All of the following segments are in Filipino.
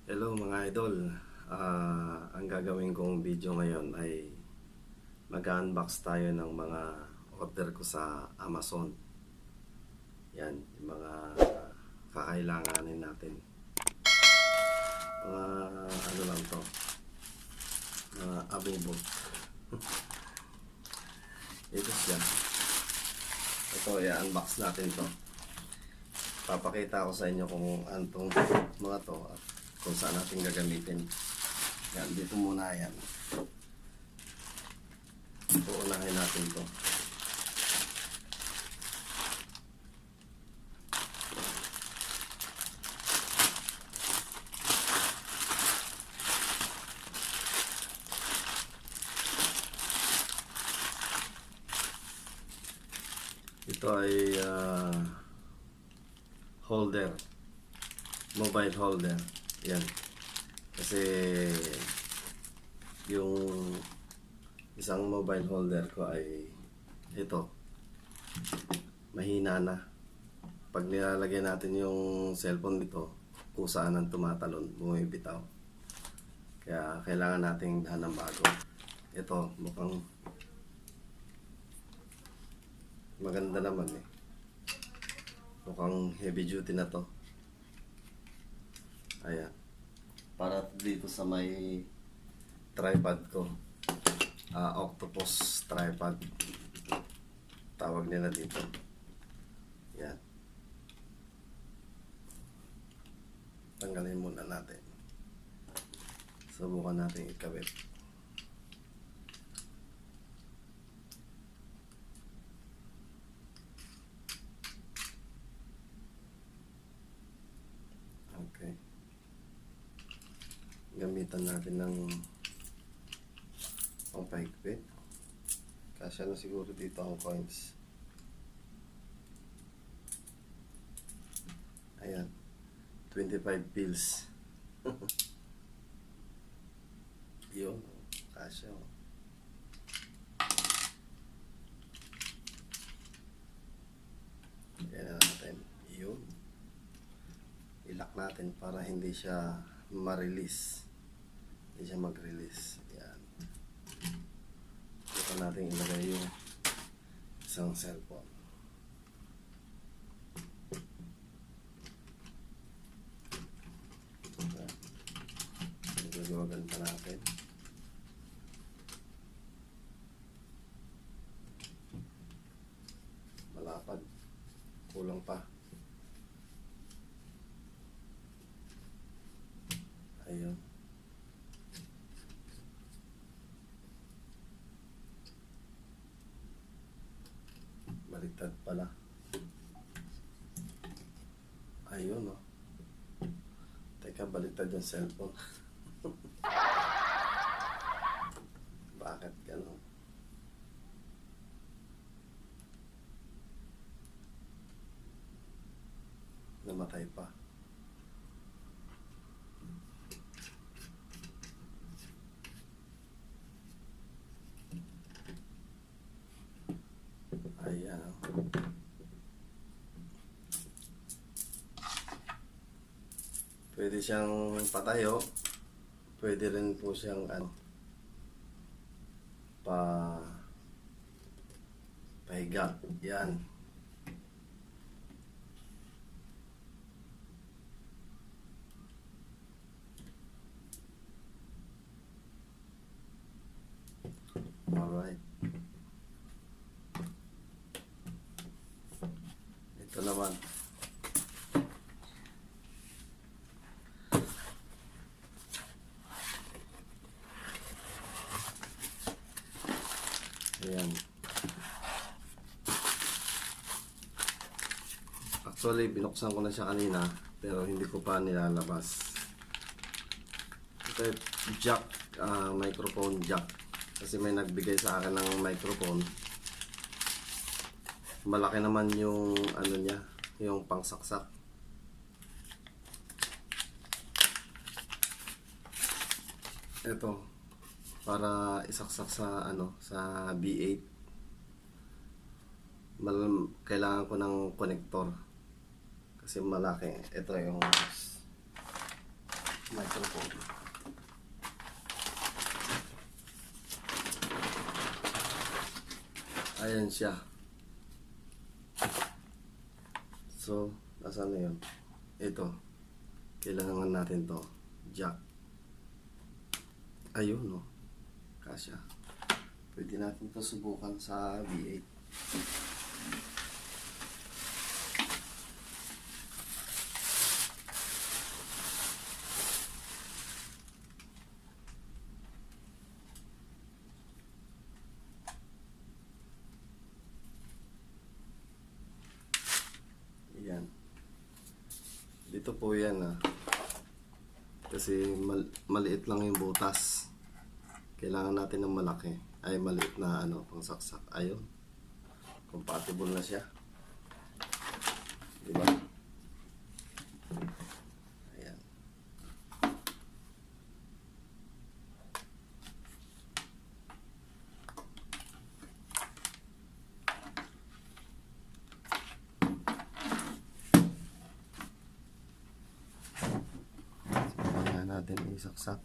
Hello mga idol. Ang gagawin kong video ngayon ay mag-unbox tayo ng mga order ko sa Amazon. Yan, yung mga kakailanganin natin. Mga ano lang to, mga abubot. Ito siya. Ito, i-unbox natin to. Papakita ko sa inyo kung anong mga to at kung saan natin gagamitin. Yan, dito muna yan. Uunahin natin to. Ito ay holder, mobile holder. Yan. Kasi yung isang mobile holder ko ay ito, mahina na. Pag nilalagay natin yung cellphone dito, kusaan ang tumatalon, bumibitaw. Kaya kailangan nating dahan ng bago. Ito, mukhang maganda naman eh. Mukhang heavy duty na to. Ayan. Para dito sa may tripod ko. Octopus tripod. Tawag nila dito. Yan. Tanggalin muna natin. Subukan natin ikabit. Okay. Gamitan natin ng pampahigpit. Kasya na siguro dito ang coins. Ayan. 25 pills. Yun. Kasya. Kaya natin. Yun. Ilock natin para hindi siya ma-release. Hindi siya mag-release. Yan. Dito natin ilagay yung isang cellphone. Gagawagan pa natin. Malapad. Kulang pa. Ayun. Baliktad pala. Ayun, oh. Teka, baliktad yung cellphone. Bakit gano'n? Namatay pa. Ayan. Pwede siyang patayo. Pwede rin po siyang pahiga. Yan. Alright. Ito naman. Ayan. Actually, binuksan ko na siya kanina, pero hindi ko pa nilalabas. Ito jack, microphone jack. Kasi may nagbigay sa akin ng microphone. Malaki naman yung ano niya, yung pangsaksak. Ito, para isaksak sa sa B8. Kailangan ko ng connector kasi malaki. Ito yung microphone. Ayan siya. So, nasaan na yun? Ito. Kailangan natin to. Jack. Ayun, no? Kasya. Pwede natin to subukan sa V8. Yan. Dito po yan kasi maliit lang yung butas. Kailangan natin ng malaki. Ay maliit na pangsaksak. Ayun. Compatible na siya. Diba? Ayan. Kaya natin isaksak.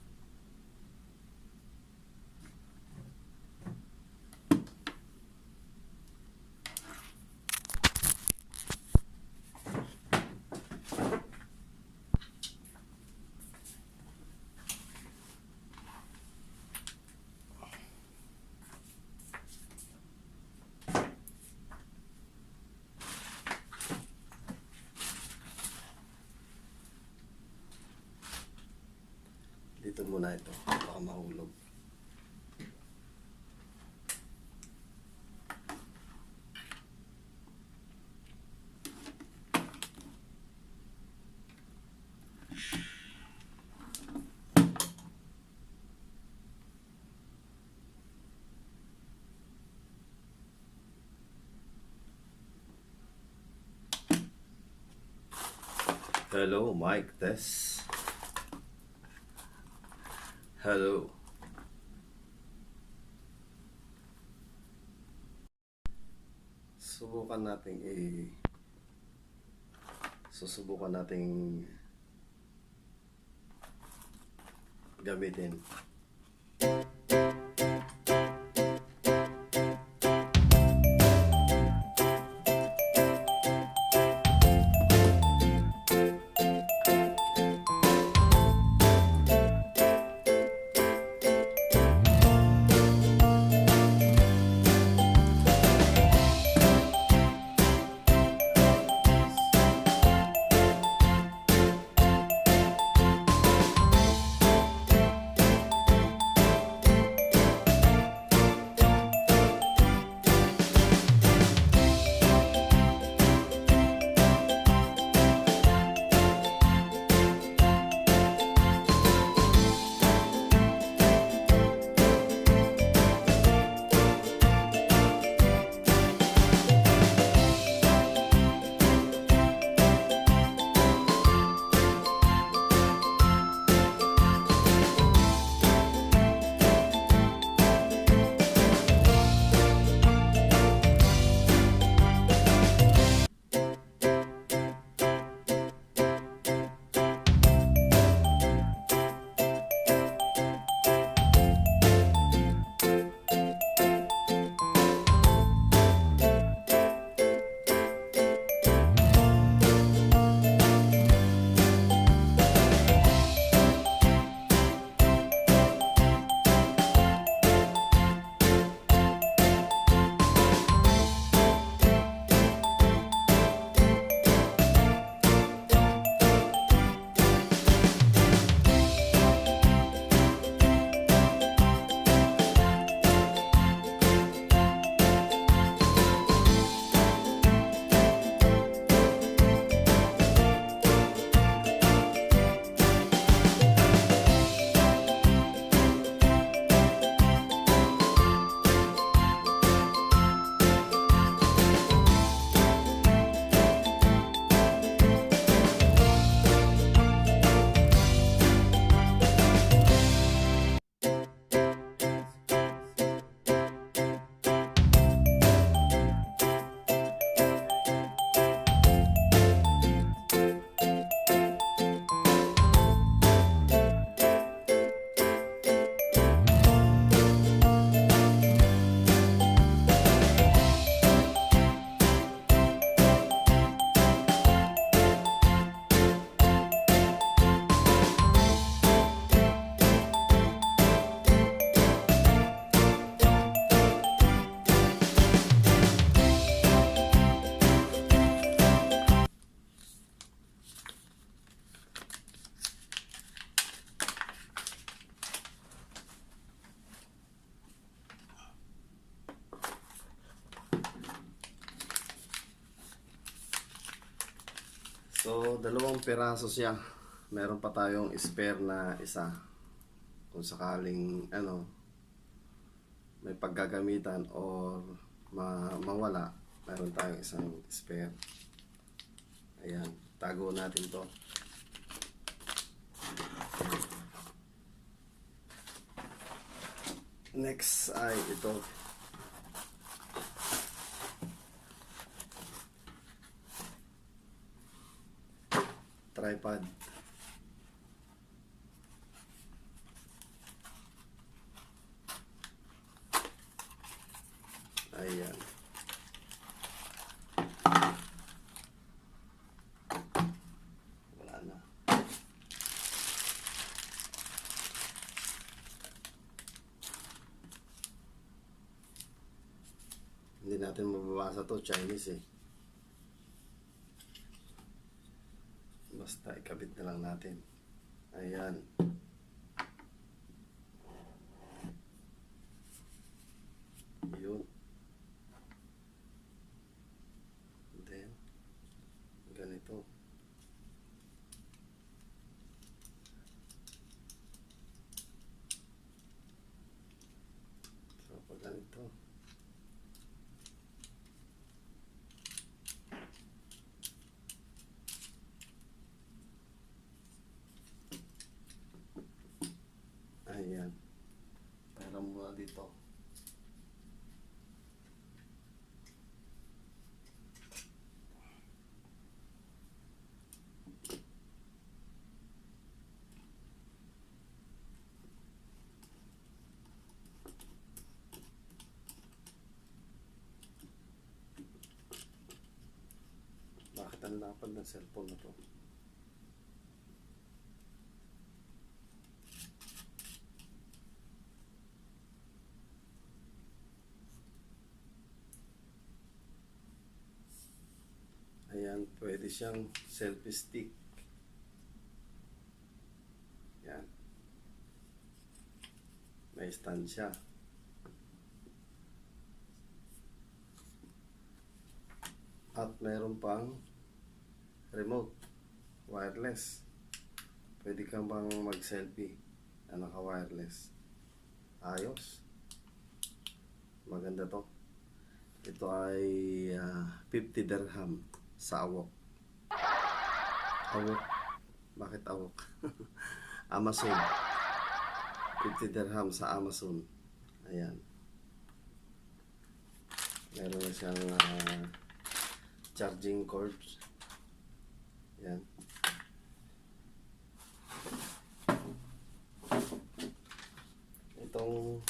Dito muna ito, baka mahulog. Hello, mic test. Hello. Susubukan nating gamitin. 10 piraso siya. Meron pa tayong spare na isa. Kung sakaling may paggagamitan or mawala, meron tayong isang spare. Ayan, tago natin to. Next ay ito. Tripod. Ayan. Wala na. Hindi natin mababasa to, Chinese eh. Basta ikabit na lang natin. Ayan. Yun. Then, ganito. So, pag ganito. Ayan. Pera muna dito. Bakit ang lapad ng cellphone na to? Ayan, pwede siyang selfie stick. Yan. May stand siya. At meron pang remote, wireless. Pwede kang bang mag-selfie na naka-wireless. Ayos. Maganda to. Ito ay 50 dirham sa Awok. Awok. Bakit Awok? Amazon. 50 dirham sa Amazon. Ayan. Meron na siyang charging cords. Ayan. Itong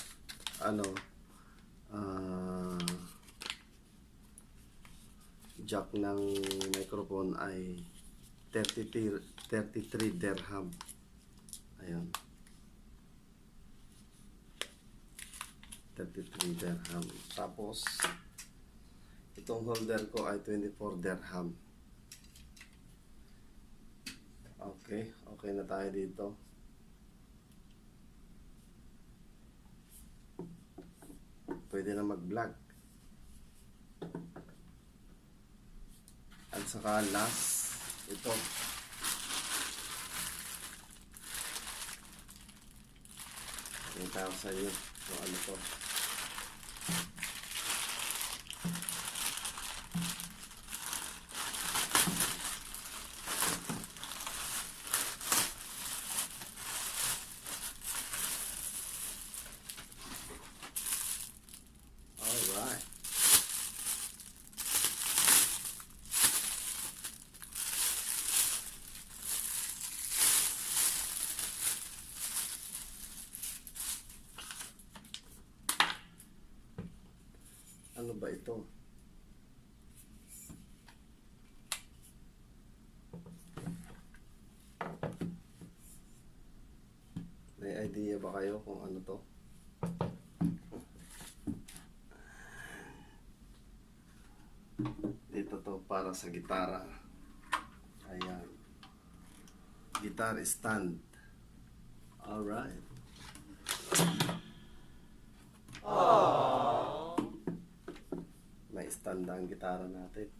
jack ng microphone ay 33 dirham. Ayan. 33 dirham. Tapos itong holder ko ay 24 dirham. Okay, okay na tayo dito. Pwede na mag-vlog. At saka last, ito. Kita ko sa iyo kung ano to. Alright. Ano ba ito? May idea ba kayo kung ano to? Dito to para sa gitara. Ayan. Guitar stand. Alright. May stand ang gitara natin.